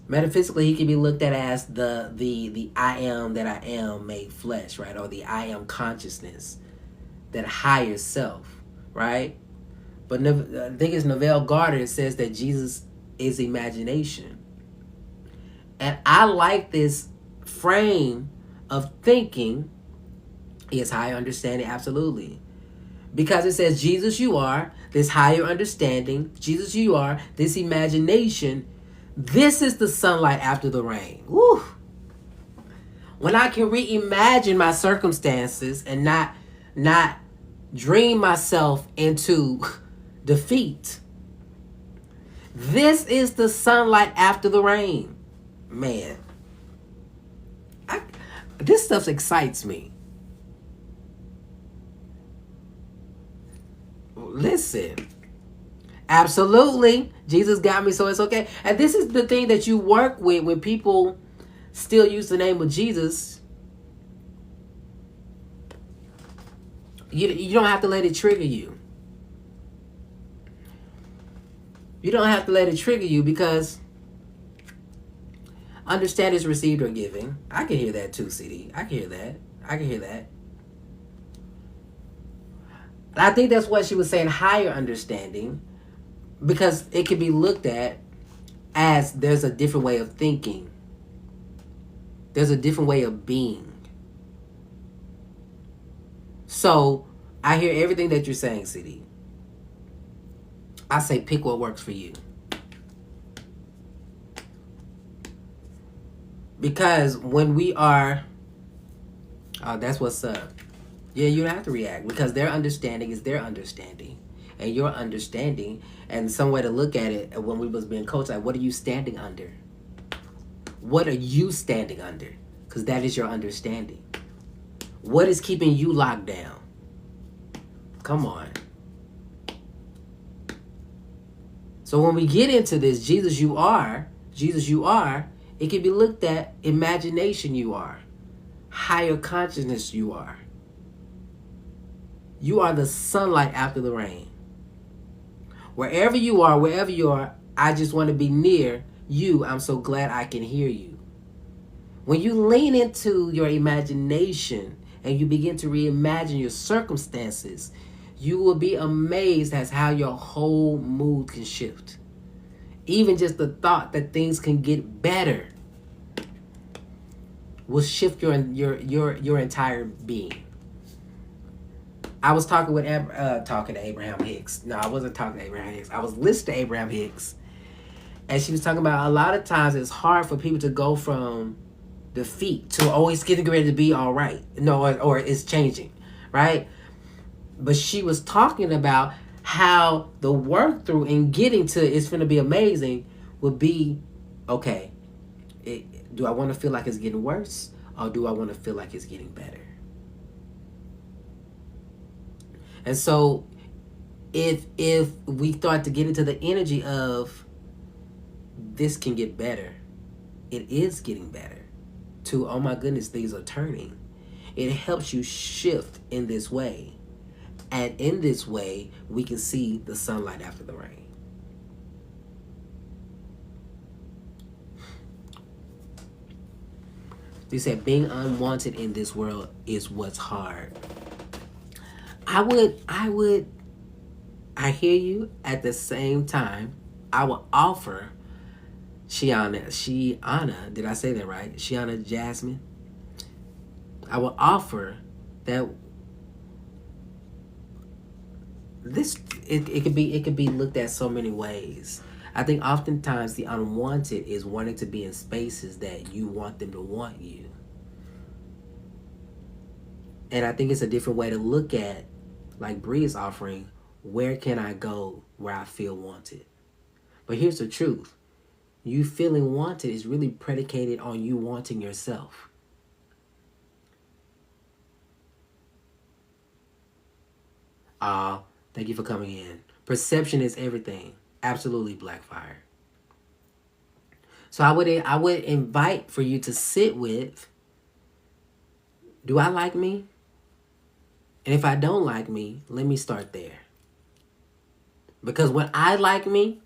Metaphysically, he can be looked at as the I am that I am made flesh, right? Or the I am consciousness, that higher self, right? But I think it's Neville Goddard says that Jesus is imagination. And I like this frame of thinking. Is higher understanding, absolutely. Because it says, Jesus you are, this higher understanding. Jesus you are, this imagination. This is the sunlight after the rain. Woo! When I can reimagine my circumstances and not dream myself into defeat. This is the sunlight after the rain. Man, this stuff excites me. Listen, absolutely, Jesus got me, so it's okay. And this is the thing that you work with when people still use the name of Jesus. You don't have to let it trigger you. You don't have to let it trigger you, because understand is received or given. I can hear that too, CD. I can hear that. I can hear that. And I think that's what she was saying, higher understanding, because it can be looked at as there's a different way of thinking. There's a different way of being. So I hear everything that you're saying, CD. I say pick what works for you. Because when we are, oh, that's what's up. Yeah, you don't have to react, because their understanding is their understanding. And your understanding, and some way to look at it, when we was being coached, like, what are you standing under? What are you standing under? Because that is your understanding. What is keeping you locked down? Come on. So when we get into this, Jesus you are, it can be looked at imagination you are, higher consciousness you are. You are the sunlight after the rain. Wherever you are, I just want to be near you. I'm so glad I can hear you. When you lean into your imagination and you begin to reimagine your circumstances, you will be amazed as how your whole mood can shift. Even just the thought that things can get better will shift your entire being. I was talking to Abraham Hicks. No, I wasn't talking to Abraham Hicks. I was listening to Abraham Hicks, and she was talking about a lot of times it's hard for people to go from defeat to always getting ready to be all right. No, or it's changing, right? But she was talking about how the work through and getting to it's going to be amazing would be, okay, do I want to feel like it's getting worse, or do I want to feel like it's getting better? And so if we start to get into the energy of this can get better, it is getting better, to, oh my goodness, things are turning. It helps you shift in this way. And in this way, we can see the sunlight after the rain. You said being unwanted in this world is what's hard. I hear you. At the same time, I would offer Shiana, did I say that right? Shiana Jasmine. I would offer that it could be looked at so many ways. I think oftentimes the unwanted is wanting to be in spaces that you want them to want you. And I think it's a different way to look at, like Bree is offering, where can I go where I feel wanted? But here's the truth. You feeling wanted is really predicated on you wanting yourself. Thank you for coming in. Perception is everything. Absolutely, Blackfire. So I would invite for you to sit with, do I like me? And if I don't like me, let me start there. Because when I like me,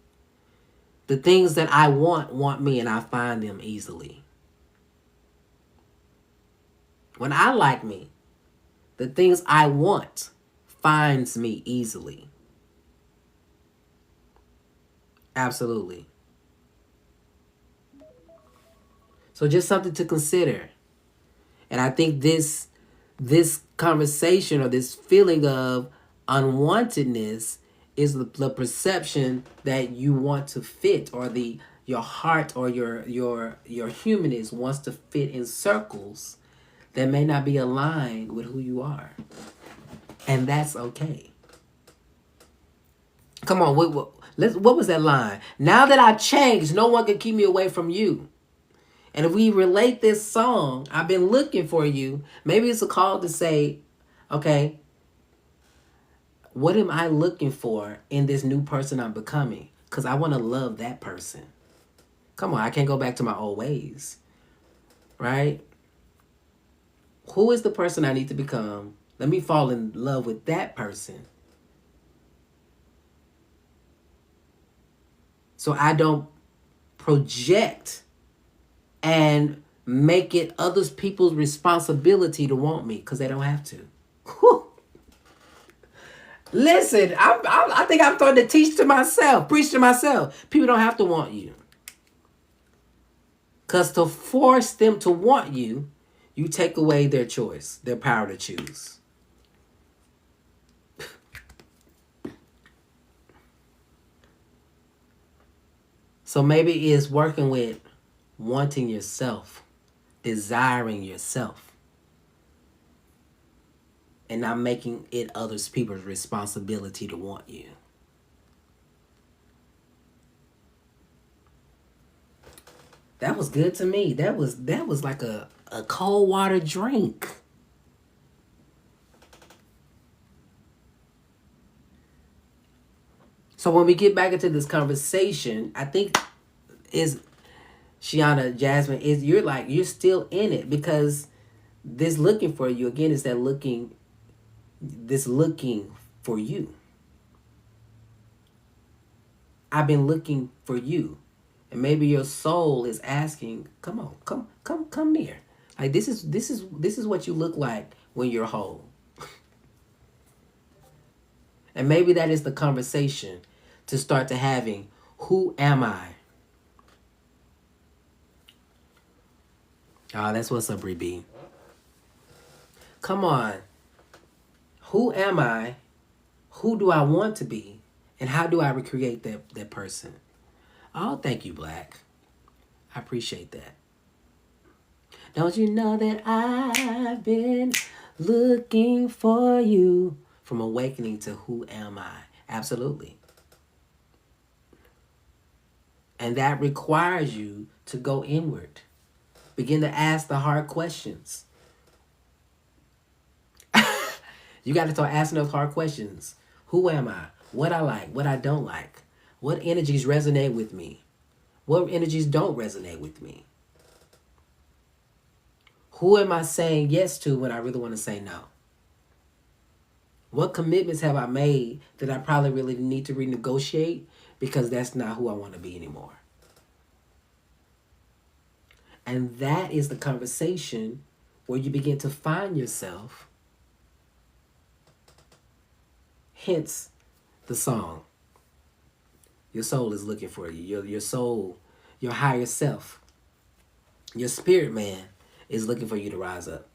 the things that I want me, and I find them easily. When I like me, the things I want finds me easily. Absolutely. So just something to consider. And I think this conversation or this feeling of unwantedness is the perception that you want to fit, or your heart or your humanness wants to fit in circles that may not be aligned with who you are. And that's okay. Come on, what was that line? Now that I changed, no one can keep me away from you. And if we relate this song, I've been looking for you, maybe it's a call to say, okay, what am I looking for in this new person I'm becoming? Because I want to love that person. Come on, I can't go back to my old ways. Right? Who is the person I need to become? Let me fall in love with that person. So I don't project and make it others people's responsibility to want me, because they don't have to. Whew. Listen, I think I'm starting to teach to myself, preach to myself. People don't have to want you. Because to force them to want you, you take away their choice, their power to choose. So maybe it's working with wanting yourself, desiring yourself, and not making it others people's responsibility to want you. That was good to me. That was like a cold water drink. So when we get back into this conversation, I think is Shiana, Jasmine, is you're still in it, because this looking for you again is looking for you. I've been looking for you. And maybe your soul is asking, come on, come near. Like this is what you look like when you're whole. And maybe that is the conversation to start to having. Who am I? Oh, that's what's up, Bree B. Come on. Who am I? Who do I want to be? And how do I recreate that person? Oh, thank you, Black. I appreciate that. Don't you know that I've been looking for you? From awakening to who am I? Absolutely. And that requires you to go inward. Begin to ask the hard questions. You got to start asking those hard questions. Who am I? What I like? What I don't like? What energies resonate with me? What energies don't resonate with me? Who am I saying yes to when I really want to say no? What commitments have I made that I probably really need to renegotiate because that's not who I want to be anymore? And that is the conversation where you begin to find yourself. Hence the song. Your soul is looking for you. Your soul, your higher self, your spirit man is looking for you to rise up.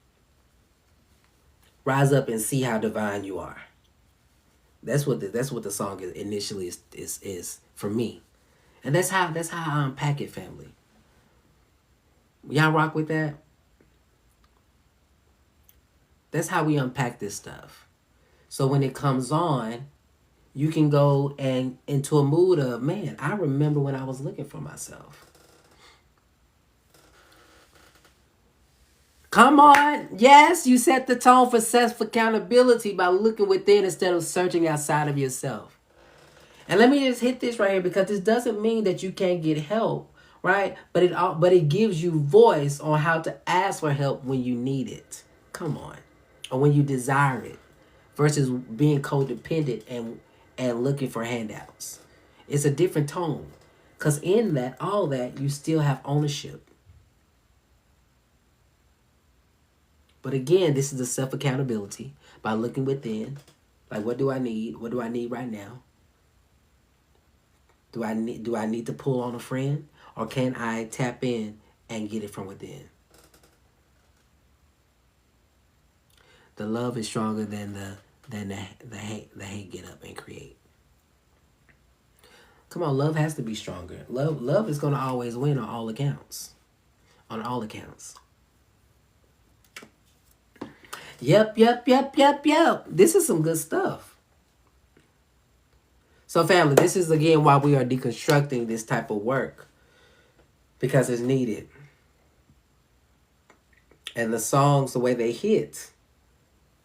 Rise up and see how divine you are. That's what the song initially is for me. And that's how I unpack it, family. Y'all rock with that? That's how we unpack this stuff. So when it comes on, you can go and into a mood of, man, I remember when I was looking for myself. Come on. Yes, you set the tone for self-accountability by looking within instead of searching outside of yourself. And let me just hit this right here, because this doesn't mean that you can't get help, right? But it gives you voice on how to ask for help when you need it. Come on. Or when you desire it, versus being codependent and looking for handouts. It's a different tone. Because in that, all that, you still have ownership. But again, this is the self-accountability by looking within. Like, what do I need? What do I need right now? Do I need to pull on a friend? Or can I tap in and get it from within? The love is stronger than the hate get up and create. Come on, love has to be stronger. Love is going to always win on all accounts. On all accounts. Yep, yep, yep, yep, yep. This is some good stuff. So, family, this is again why we are deconstructing this type of work because it's needed. And the songs, the way they hit,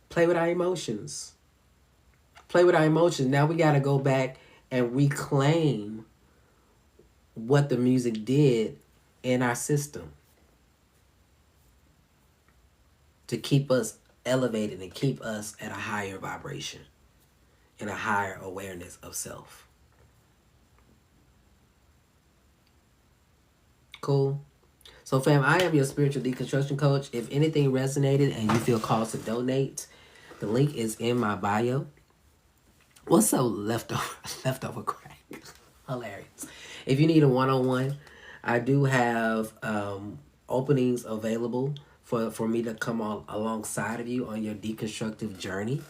play with our emotions. Play with our emotions. Now we got to go back and reclaim what the music did in our system to keep us elevated and keep us at a higher vibration and a higher awareness of self. Cool. So, fam, I am your spiritual deconstruction coach. If anything resonated and you feel called to donate, the link is in my bio. What's up, leftover leftover crack? Hilarious. If you need a one-on-one, I do have openings available for me to come on alongside of you on your deconstructive journey.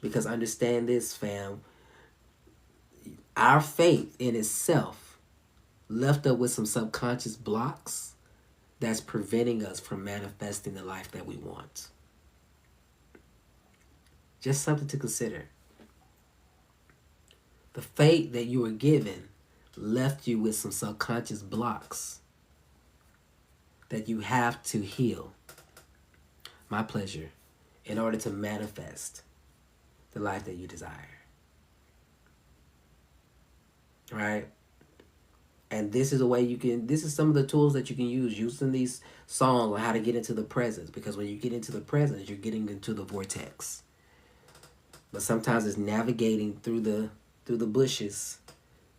Because understand this, fam, our faith in itself left up with some subconscious blocks that's preventing us from manifesting the life that we want. Just something to consider. The fate that you were given left you with some subconscious blocks that you have to heal. My pleasure. In order to manifest the life that you desire. Right? And this is a way you can, this is some of the tools that you can use using these songs on how to get into the presence. Because when you get into the presence, you're getting into the vortex. But sometimes it's navigating through the bushes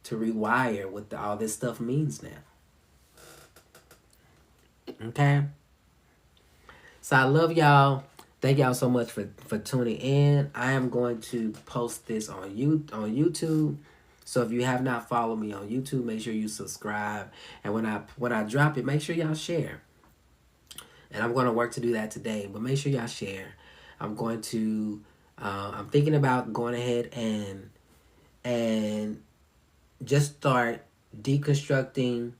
to rewire what all this stuff means now. Okay? So I love y'all. Thank y'all so much for tuning in. I am going to post this on YouTube. So if you have not followed me on YouTube, make sure you subscribe. And when I drop it, make sure y'all share. And I'm going to work to do that today. But make sure y'all share. I'm going to I'm thinking about going ahead and just start deconstructing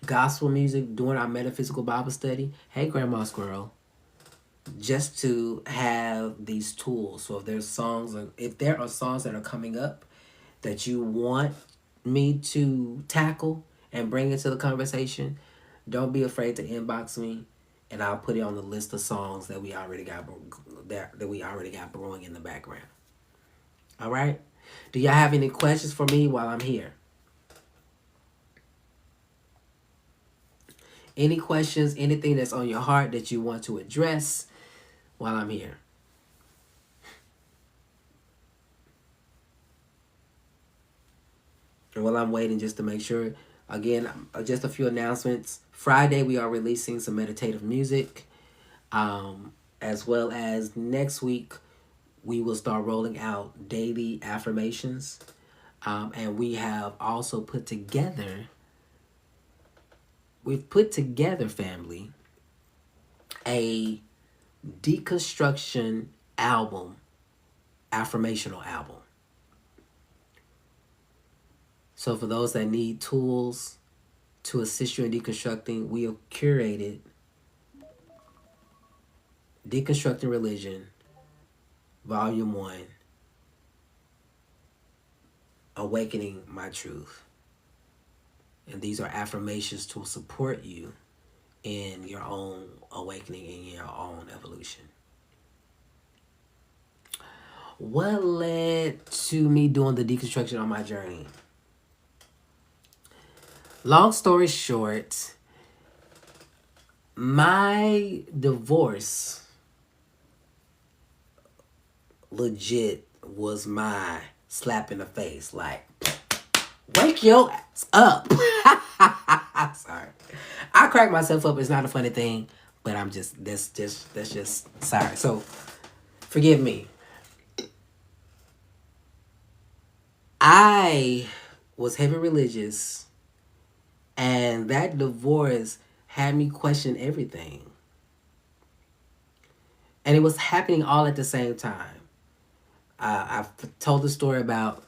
gospel music during our metaphysical Bible study. Hey, Grandma Squirrel. Just to have these tools. So if there are songs that are coming up that you want me to tackle and bring into the conversation, don't be afraid to inbox me, and I'll put it on the list of songs that we already got brewing in the background. All right. Do y'all have any questions for me while I'm here? Any questions? Anything that's on your heart that you want to address while I'm here? And while I'm waiting, just to make sure, again, just a few announcements. Friday, we are releasing some meditative music, as well as next week, we will start rolling out daily affirmations. And we have also put together, family, a deconstruction album, affirmational album. So for those that need tools to assist you in deconstructing, we have curated Deconstructing Religion, Volume 1, Awakening My Truth. And these are affirmations to support you in your own awakening and your own evolution. What led to me doing the deconstruction on my journey? Long story short, my divorce legit was my slap in the face. Like, wake your ass up. Sorry. I crack myself up. It's not a funny thing, but that's just sorry. So forgive me. I was heavy religious, and that divorce had me question everything. And it was happening all at the same time. I've told the story about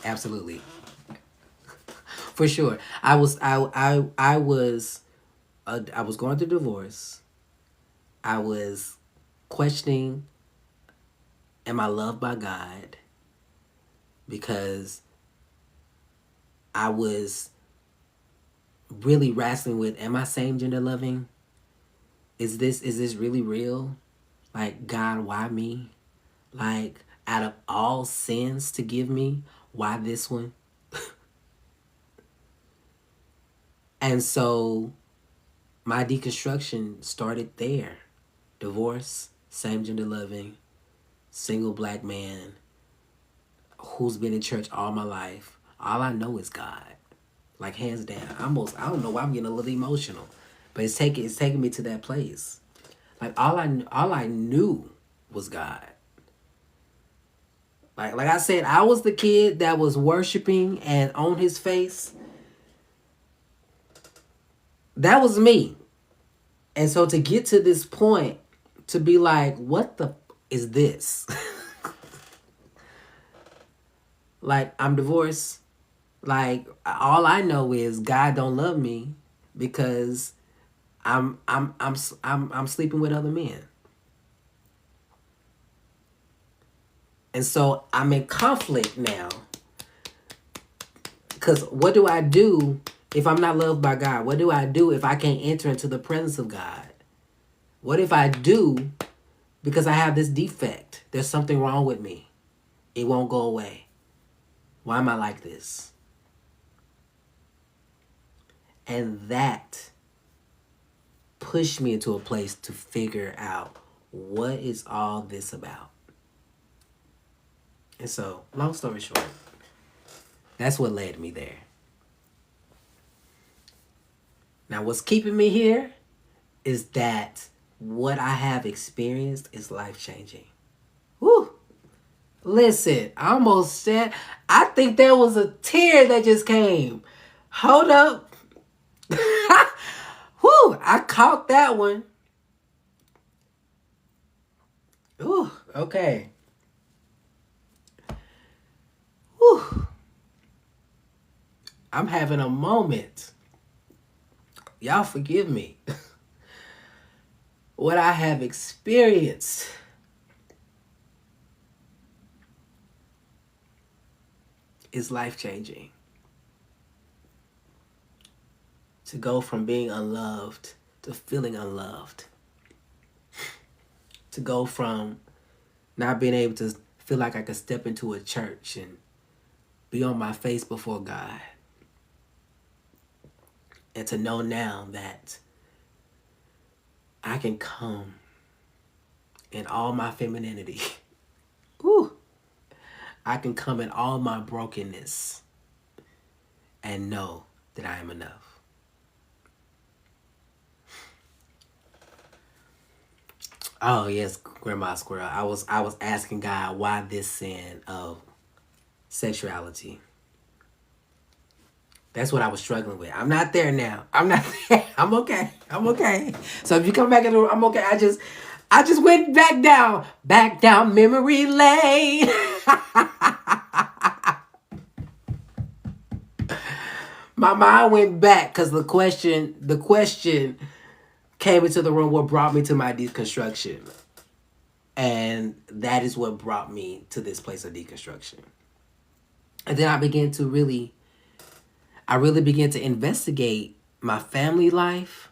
absolutely, for sure. I was I was going through divorce. I was questioning, am I loved by God? Because I was really wrestling with, am I same gender loving? Is this really real? Like, God, why me? Like, out of all sins to give me, why this one? And so my deconstruction started there. Divorce, same gender loving, single black man who's been in church all my life. All I know is God. Like, hands down. I don't know why I'm getting a little emotional. But it's taking me to that place. Like, all I knew was God. Like I said, I was the kid that was worshiping and on his face. That was me. And so to get to this point, to be like, what the is this? Like, I'm divorced. Like, all I know is God don't love me because I'm sleeping with other men. And so I'm in conflict now. Because what do I do if I'm not loved by God? What do I do if I can't enter into the presence of God? What if I do because I have this defect? There's something wrong with me. It won't go away. Why am I like this? And that pushed me into a place to figure out, what is all this about? And so, long story short, that's what led me there. Now, what's keeping me here is that what I have experienced is life-changing. Woo! Listen, I almost said, I think there was a tear that just came. Hold up. Woo! I caught that one. Ooh, okay. Woo. I'm having a moment. Y'all forgive me. What I have experienced is life-changing. To go from being unloved to feeling unloved. To go from not being able to feel like I could step into a church and be on my face before God. And to know now that I can come in all my femininity. Woo! I can come in all my brokenness and know that I am enough. Oh yes, Grandma Squirrel. I was asking God, why this sin of sexuality. That's what I was struggling with. I'm not there now. I'm not there. I'm okay. I'm okay. So if you come back in the room, I'm okay. I just went back down memory lane. My mind went back because the question came into the room, what brought me to my deconstruction. And that is what brought me to this place of deconstruction. And then I really began to investigate my family life,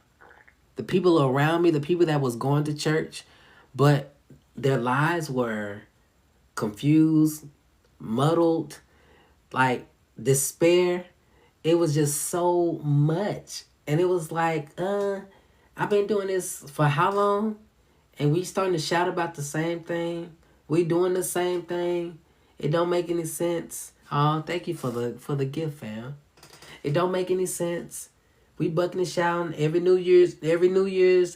the people around me, the people that was going to church, but their lives were confused, muddled, like despair. It was just so much. And it was like, I've been doing this for how long? And we starting to shout about the same thing. We doing the same thing. It don't make any sense. Oh, thank you for the gift, fam. It don't make any sense. We bucking and shouting every New Year's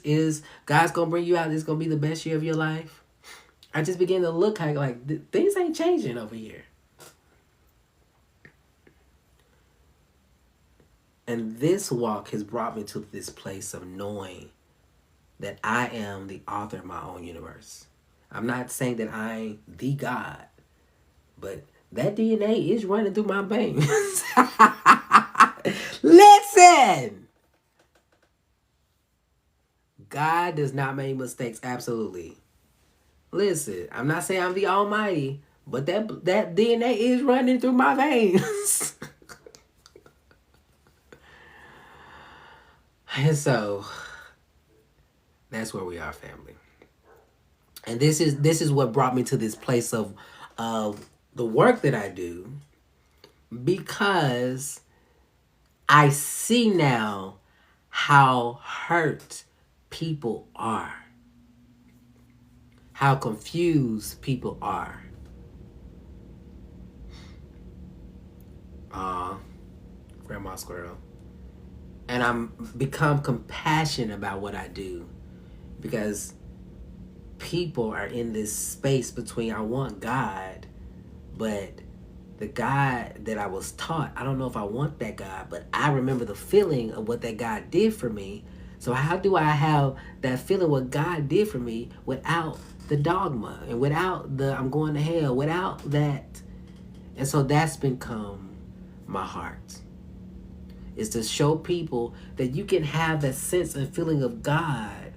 is God's gonna bring you out. This is gonna be the best year of your life. I just began to look like things ain't changing over here. And this walk has brought me to this place of knowing that I am the author of my own universe. I'm not saying that I'm the God, but that DNA is running through my veins. Listen! God does not make mistakes. Absolutely. Listen, I'm not saying I'm the Almighty, but that DNA is running through my veins. And so that's where we are, family. And this is what brought me to this place of the work that I do, because I see now how hurt people are, how confused people are. Grandma Squirrel. And I'm become compassionate about what I do, because people are in this space between, I want God, but the God that I was taught, I don't know if I want that God, but I remember the feeling of what that God did for me. So how do I have that feeling what God did for me without the dogma and without the I'm going to hell, without that? And so that's become my heart, is to show people that you can have that sense and feeling of God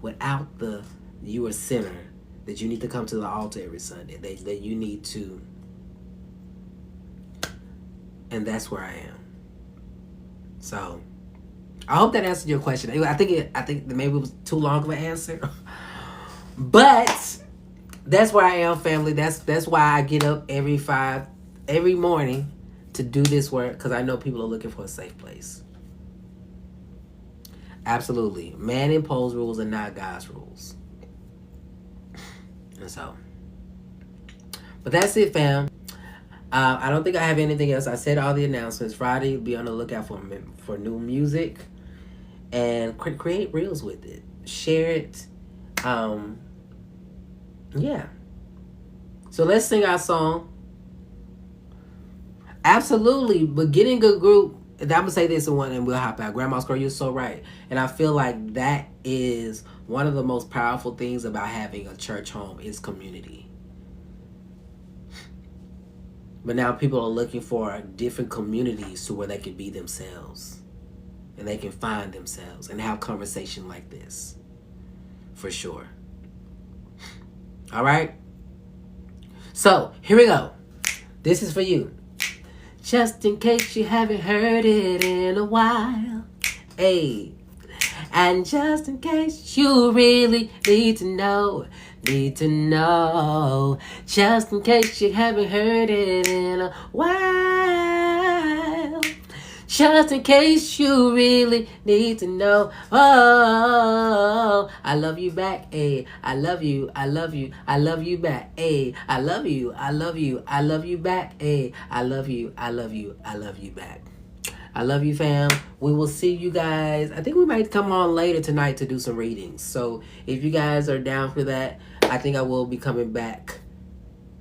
without the you a sinner, that you need to come to the altar every Sunday, that you need to. And that's where I am. So I hope that answered your question. I think that maybe it was too long of an answer. But that's where I am, family. That's why I get up every morning to do this work, because I know people are looking for a safe place. Absolutely. Man imposed rules are not God's rules. And so, but that's it, fam. I don't think I have anything else. I said all the announcements. Friday, be on the lookout for new music, and create reels with it. Share it. Yeah. So let's sing our song. Absolutely, but getting a group. I'm gonna say this in one, and we'll hop out. Grandma Squirrel, you're so right, and I feel like that is one of the most powerful things about having a church home is community. But now people are looking for different communities to where they can be themselves, and they can find themselves and have conversation like this, for sure. All right. So here we go. This is for you. Just in case you haven't heard it in a while. Hey. And just in case you really need to know. Just in case you haven't heard it in a while. Just in case you really need to know. Oh, I love you back. Hey, I love you. I love you. I love you back. Hey, I love you. I love you. I love you back. Hey, I love you. I love you. I love you back. I love you, fam. We will see you guys. I think we might come on later tonight to do some readings. So if you guys are down for that, I think I will be coming back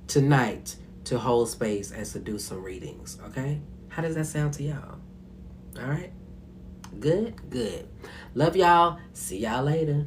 tonight to hold space and to do some readings. Okay? How does that sound to y'all? All right? Good? Good. Love y'all. See y'all later.